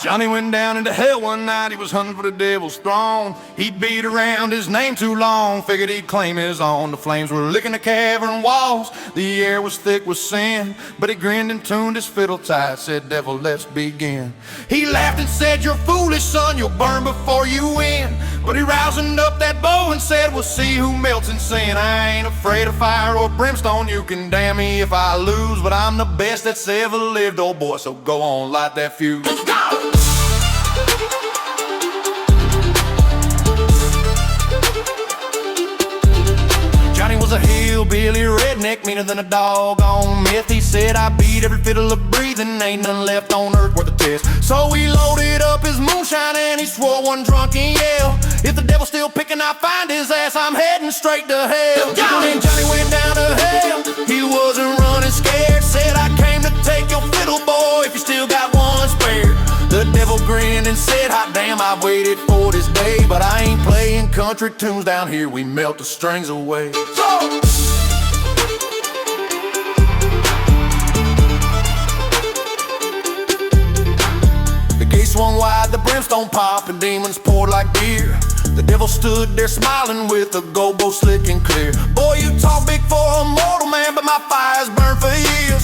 Johnny went down into hell one night, he was hunting for the devil's throne. He'd beat around his name too long, figured he'd claim his own. The flames were licking the cavern walls, the air was thick with sin. But he grinned and tuned his fiddle tight, said, "Devil, let's begin." He laughed and said, "You're foolish, son, you'll burn before you win." But he rousing up that bow and said, "We'll see who melts in sin. I ain't afraid of fire or brimstone, you can damn me if I lose, but I'm the best that's ever lived, old boy, so go on, light that fuse." Let's go! Johnny was a hillbilly redneck, meaner than a dog on meth. He said, "I beat every fiddle of breathing, ain't none left on earth worth a test." So he loaded up his moonshine and he swore one drunken yell, "If the devil's still picking, I'll find his ass, I'm heading straight to hell." And Johnny went down to hell, he wasn't running scared. Said, "I came to take your fiddle, boy, if you still got one spare." The devil grinned and said, "Hot damn, I've waited for this day, but I ain't playing country tunes down here, we melt the strings away." The gate swung wide, the brimstone popped, and demons poured like beer. The devil stood there smiling with a gobo slick and clear. "Boy, you talk big for a mortal man, but my fire's burned for years."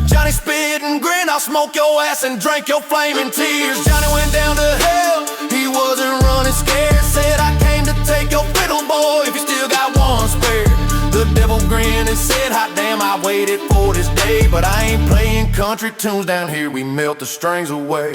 Johnny spit and grinned, "I'll smoke your ass and drink your flaming tears." Johnny went down to hell, he wasn't running scared. Said, "I came to take your fiddle, boy, if you still got one spare." The devil grinned and said, "Hot damn, I waited for this day, but I ain't playing country tunes down here, we melt the strings away."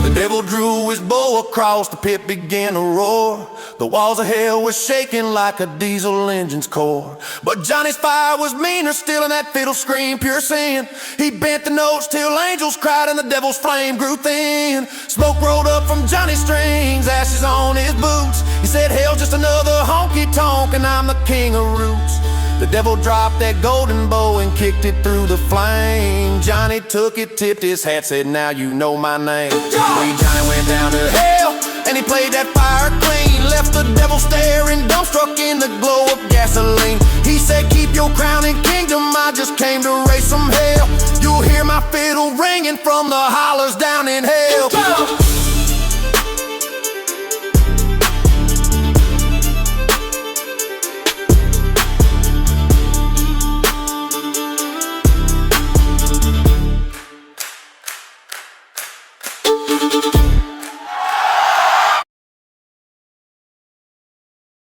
The devil drew his bow across, the pit began to roar. The walls of hell were shaking like a diesel engine's core. But Johnny's fire was meaner still, and that fiddle screamed pure sin. He bent the notes till angels cried and the devil's flame grew thin. Smoke rolled up from Johnny's strings, ashes on his boots. He said, "Hell's just another honky-tonk and I'm the king of roots." The devil dropped that golden bow and kicked it through the flame. Johnny took it, tipped his hat, said, "Now you know my name." Johnny went down to hell and he played that fire clean. Left the devil staring, dumbstruck in the glow of gasoline. He said, "Keep your crown and kingdom, I just came to raise some hell. You'll hear my fiddle ringing from the hollers down in hell."